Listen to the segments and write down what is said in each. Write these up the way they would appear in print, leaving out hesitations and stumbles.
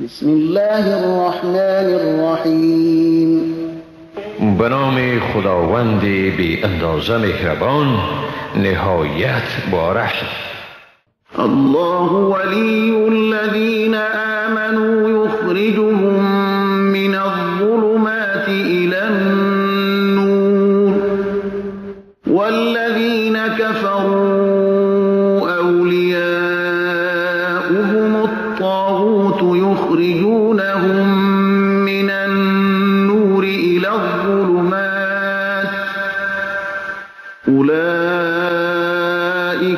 بسم الله الرحمن الرحیم. به نام خداوند بی اندازه مهربان نهایت بارش. الله ولی الذین آمنوا یخرجهم من الظلمات إلى النور والذین كفروا أولیاؤهم الطاغوت یخرجونهم من النور إلى الظلمات أولئك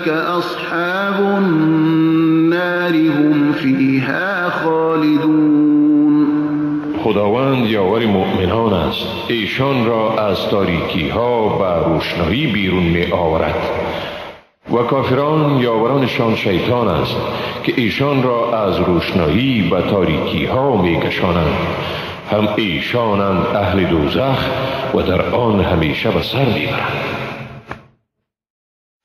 أصحاب النار هم فيها خالدون. خداوند یاور مؤمنان است، ایشان را از تاریکی ها به روشنایی بیرون می آورد. و کافران یاورانشان شیطان است که ایشان را از روشنایی به تاریکی ها می کشانند. هم ایشانند اهل دوزخ و در آن همیشه به سر می برند.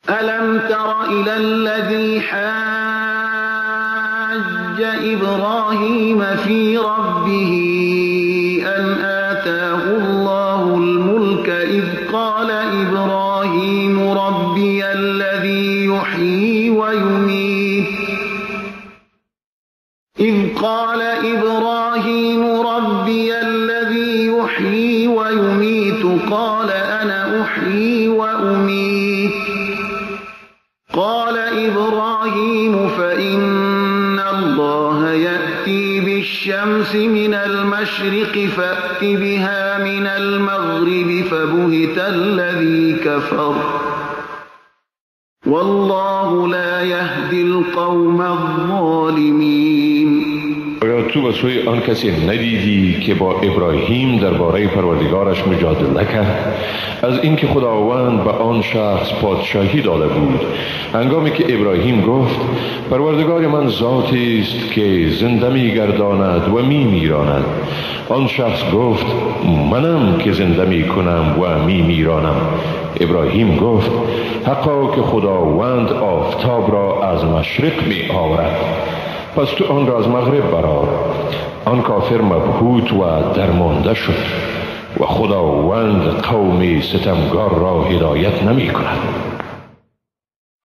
ألم تر إلى الذي حاج إبراهيم في ربه أن آتاه الله الملك إذ قال إبراهيم ربي الذي يحيي ويميت قال أنا أحيي وأميت قال إبراهيم فإن الله يأتي بالشمس من المشرق فأت بها من المغرب فبهت الذي كفر والله لا يهدي القوم الظالمين. آیا تو به سوی آن کسی ندیدی که با ابراهیم درباره پروردگارش مجادله کرد از اینکه خداوند به آن شخص پادشاهی داده بود، هنگامی که ابراهیم گفت پروردگار من ذاتی است که زنده می‌گرداند و می‌میراند. آن شخص گفت منم که زنده می‌کنم و می‌میرانم. ابراهیم گفت حقا که خداوند آفتاب را از مشرق می‌آورد، پس تو آن را از مغرب برآر. آن کافر مبهوت و درمانده شد و خداوند قوم ستمگار را هدایت نمی کند.